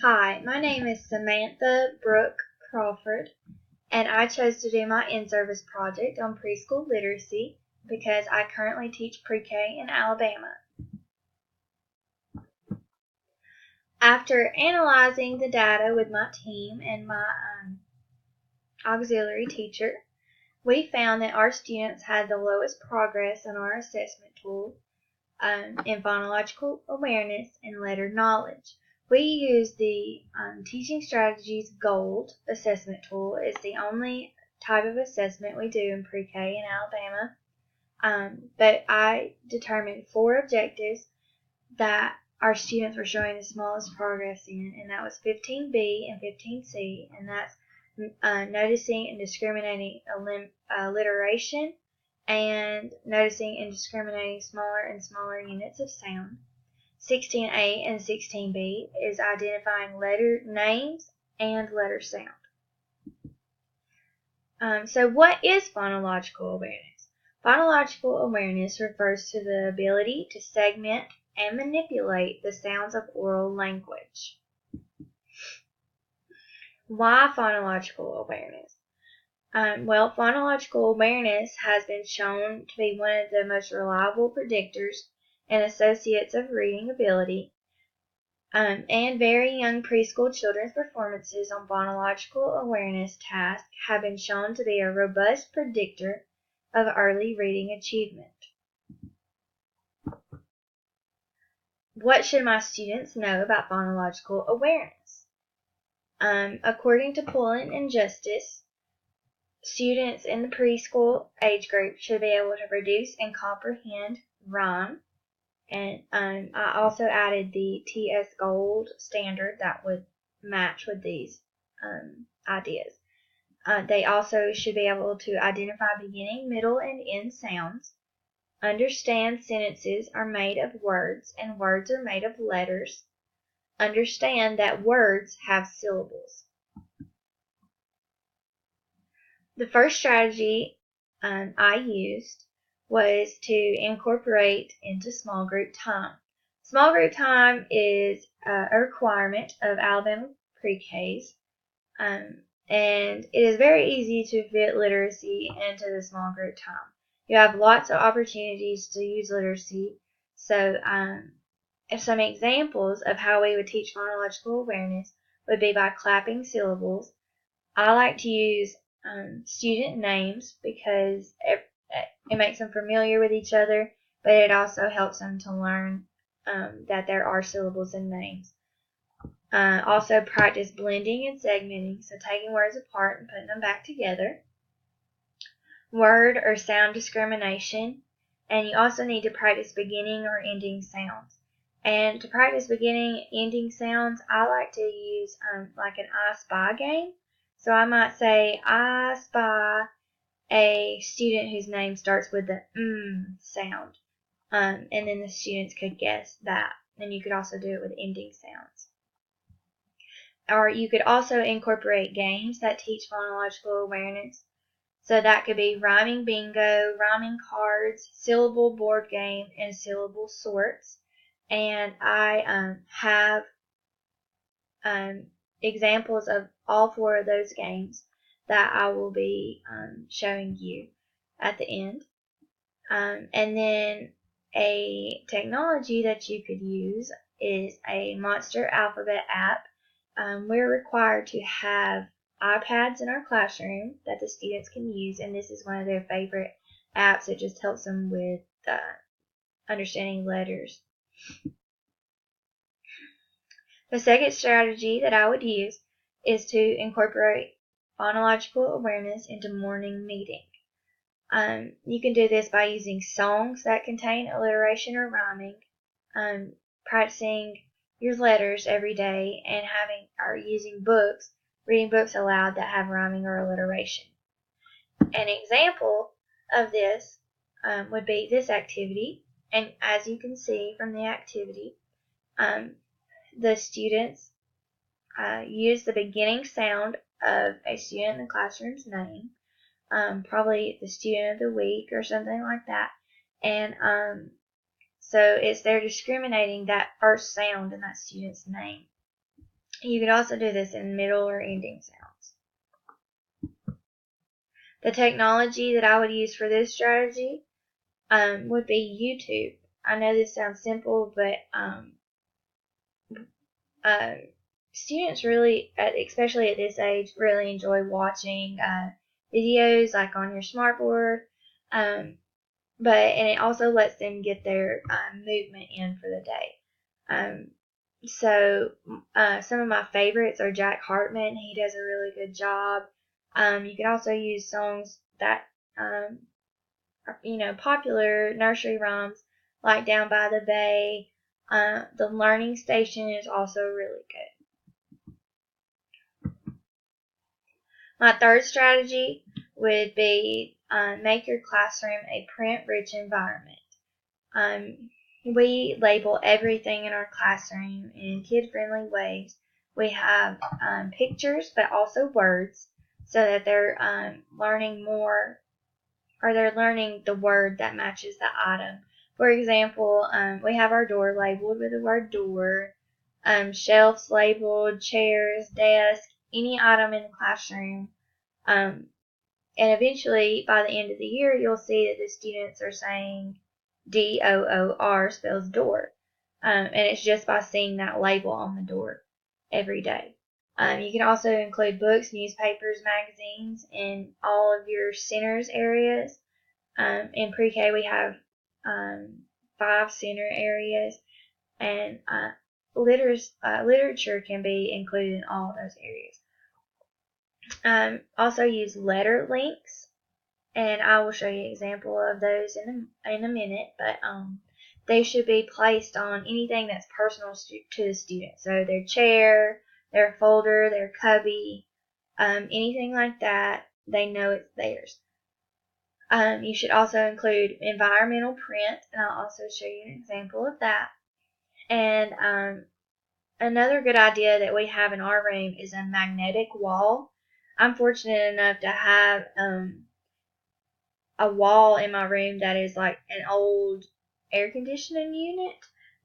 Hi, my name is Samantha Brooke Crawford, and I chose to do my in-service project on preschool literacy because I currently teach pre-K in Alabama. After analyzing the data with my team and my auxiliary teacher, we found that our students had the lowest progress on our assessment tool in phonological awareness and letter knowledge. We use the Teaching Strategies Gold assessment tool. It's the only type of assessment we do in pre-K in Alabama. But I determined 4 objectives that our students were showing the smallest progress in, and that was 15B and 15C, and that's noticing and discriminating alliteration, and noticing and discriminating smaller and smaller units of sound. 16A and 16B is identifying letter names and letter sound. So what is phonological awareness? Phonological awareness refers to the ability to segment and manipulate the sounds of oral language. Why phonological awareness? Well, phonological awareness has been shown to be one of the most reliable predictors and associates of reading ability, and very young preschool children's performances on phonological awareness tasks have been shown to be a robust predictor of early reading achievement. What should my students know about phonological awareness? According to Pullen and Justice, students in the preschool age group should be able to produce and comprehend rhyme. And I also added the TS Gold standard that would match with these ideas. They also should be able to identify beginning, middle, and end sounds, understand sentences are made of words and words are made of letters, understand that words have syllables. The first strategy I used was to incorporate into small group time. Small group time is a requirement of Alabama pre-Ks, and it is very easy to fit literacy into the small group time. You have lots of opportunities to use literacy, so some examples of how we would teach phonological awareness would be by clapping syllables. I like to use student names because it makes them familiar with each other, but it also helps them to learn that there are syllables in names. Also practice blending and segmenting, so taking words apart and putting them back together. Word or sound discrimination, and you also need to practice beginning or ending sounds. And to practice beginning and ending sounds, I like to use like an I Spy game. So I might say, I spy a student whose name starts with the sound. And then the students could guess that. And you could also do it with ending sounds. Or you could also incorporate games that teach phonological awareness. So that could be rhyming bingo, rhyming cards, syllable board game, and syllable sorts. And I have examples of all 4 of those games that I will be showing you at the end. And then a technology that you could use is a Monster Alphabet app. We're required to have iPads in our classroom that the students can use, and this is one of their favorite apps. It just helps them with understanding letters. The second strategy that I would use is to incorporate phonological awareness into morning meeting. You can do this by using songs that contain alliteration or rhyming, practicing your letters every day, and using books, reading books aloud that have rhyming or alliteration. An example of this would be this activity, and as you can see from the activity, the students use the beginning sound of a student in the classroom's name, probably the student of the week or something like that, and so they're discriminating that first sound in that student's name. You could also do this in middle or ending sounds. The technology that I would use for this strategy would be YouTube. I know this sounds simple, but students really, especially at this age, really enjoy watching videos like on your smartboard. And it also lets them get their movement in for the day. So some of my favorites are Jack Hartman. He does a really good job. You can also use songs that are, popular nursery rhymes like Down by the Bay. The Learning Station is also really good. My third strategy would be make your classroom a print-rich environment. We label everything in our classroom in kid-friendly ways. We have pictures, but also words, so that they're learning more, or they're learning the word that matches the item. For example, we have our door labeled with the word door, shelves labeled, chairs, desk, any item in the classroom. And eventually, by the end of the year, you'll see that the students are saying DOOR spells door. And it's just by seeing that label on the door every day. You can also include books, newspapers, magazines in all of your centers areas. In pre-K, we have 5 center areas, and literature can be included in all of those areas. Also use letter links, and I will show you an example of those in a minute, but they should be placed on anything that's personal to the student. So their chair, their folder, their cubby, anything like that, they know it's theirs. You should also include environmental print, and I'll also show you an example of that. And another good idea that we have in our room is a magnetic wall. I'm fortunate enough to have a wall in my room that is like an old air conditioning unit,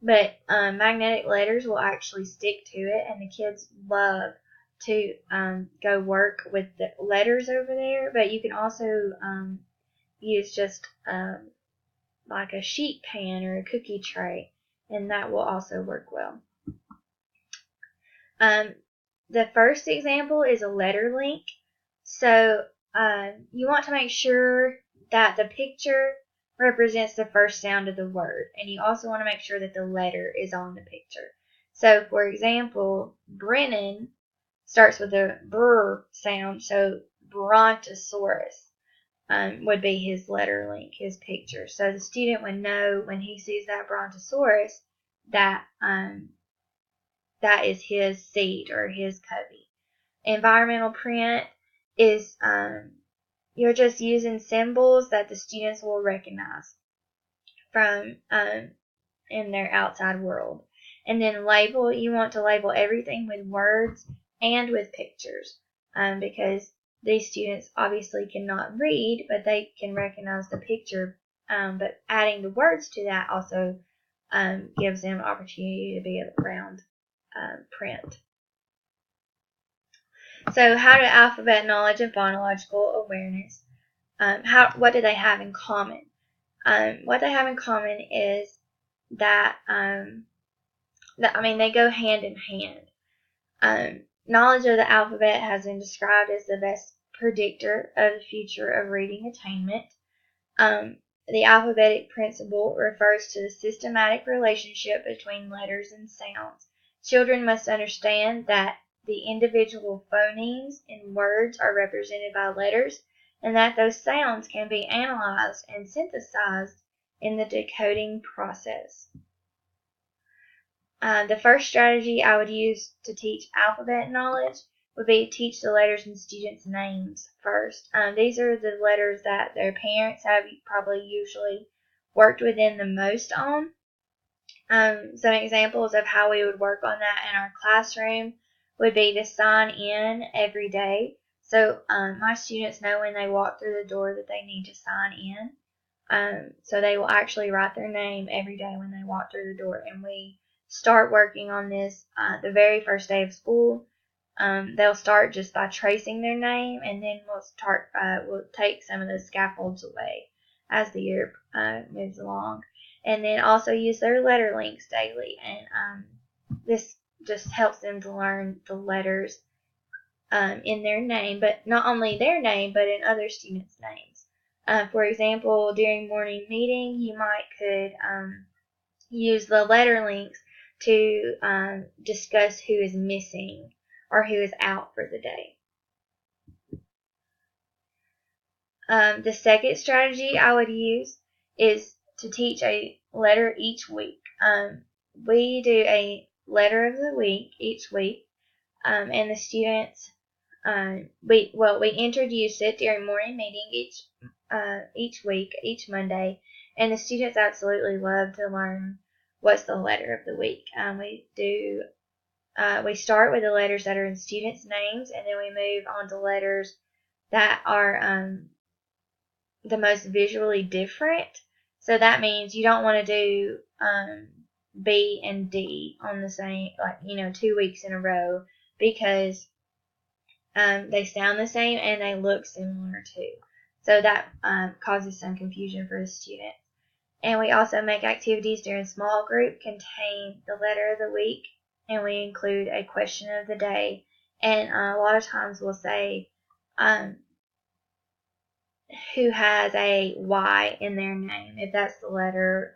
but magnetic letters will actually stick to it, and the kids love to go work with the letters over there. But you can also use just like a sheet pan or a cookie tray, and that will also work well. The first example is a letter link. So you want to make sure that the picture represents the first sound of the word, and you also want to make sure that the letter is on the picture. So, for example, Brennan starts with a brr sound, so Brontosaurus would be his letter link, his picture. So the student would know when he sees that Brontosaurus that that is his seat or his cubby. Environmental print is you're just using symbols that the students will recognize from in their outside world. And then label, you want to label everything with words and with pictures, because these students obviously cannot read, but they can recognize the picture. But adding the words to that also gives them opportunity to be around print. So how do alphabet knowledge and phonological awareness, what do they have in common? What they have in common is that, they go hand in hand. Knowledge of the alphabet has been described as the best predictor of the future of reading attainment. The alphabetic principle refers to the systematic relationship between letters and sounds. Children must understand that the individual phonemes in words are represented by letters, and that those sounds can be analyzed and synthesized in the decoding process. The first strategy I would use to teach alphabet knowledge would be to teach the letters in students' names first. These are the letters that their parents have probably usually worked with them the most on. Some examples of how we would work on that in our classroom would be to sign in every day. So my students know when they walk through the door that they need to sign in. So they will actually write their name every day when they walk through the door, and we start working on this the very first day of school. They'll start just by tracing their name, and then we'll take some of the scaffolds away as the year moves along, and then also use their letter links daily. And this just helps them to learn the letters in their name, but not only their name, but in other students' names. For example, during morning meeting, you could use the letter links to discuss who is missing or who is out for the day. The second strategy I would use is to teach a letter each week. We do a letter of the week each week, and the students we introduce it during morning meeting each week, each Monday, and the students absolutely love to learn what's the letter of the week. We start with the letters that are in students' names, and then we move on to letters that are the most visually different. So that means you don't want to do B and D on the same, 2 weeks in a row, because they sound the same and they look similar too. So that causes some confusion for the student. And we also make activities during small group contain the letter of the week, and we include a question of the day. And a lot of times we'll say who has a Y in their name, if that's the letter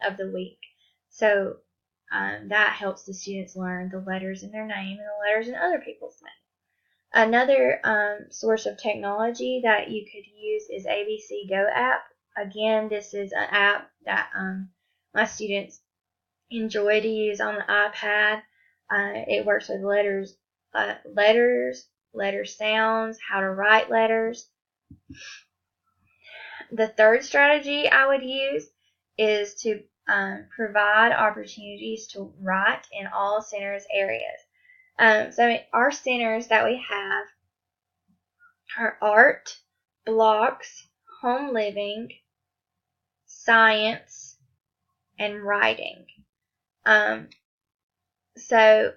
of the week. So that helps the students learn the letters in their name and the letters in other people's names. Another source of technology that you could use is ABC Go app. Again, this is an app that my students enjoy to use on the iPad. It works with letter sounds, how to write letters. The third strategy I would use is to provide opportunities to write in all centers areas. So our centers that we have are art, blocks, home living, science, and writing. So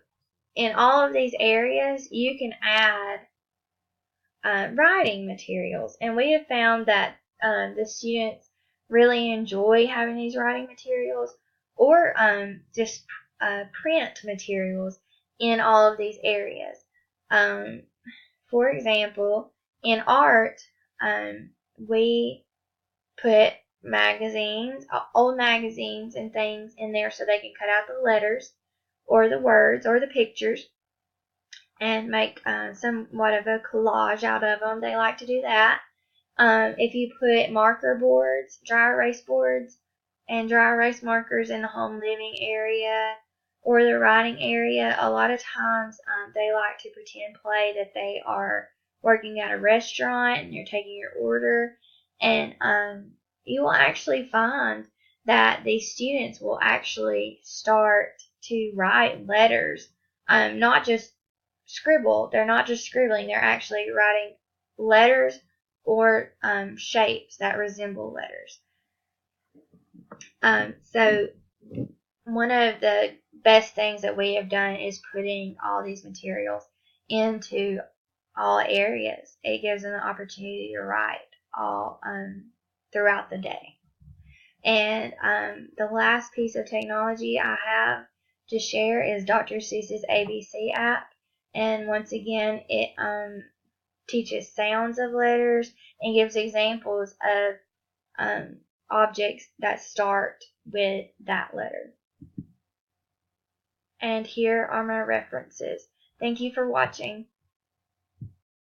in all of these areas, you can add writing materials, and we have found that the students really enjoy having these writing materials, or just print materials in all of these areas. For example, in art, we put old magazines and things in there so they can cut out the letters or the words or the pictures and make somewhat of a collage out of them. They like to do that. If you put marker boards, dry erase boards, and dry erase markers in the home living area or the writing area, a lot of times they like to pretend play that they are working at a restaurant and you're taking your order, and you will actually find that these students will actually start to write letters, not just scribble. They're not just scribbling, they're actually writing letters or shapes that resemble letters. So one of the best things that we have done is putting all these materials into all areas. It gives them the opportunity to write all throughout the day. And the last piece of technology I have to share is Dr. Seuss's ABC app. And once again, it teaches sounds of letters and gives examples of objects that start with that letter. And here are my references. Thank you for watching.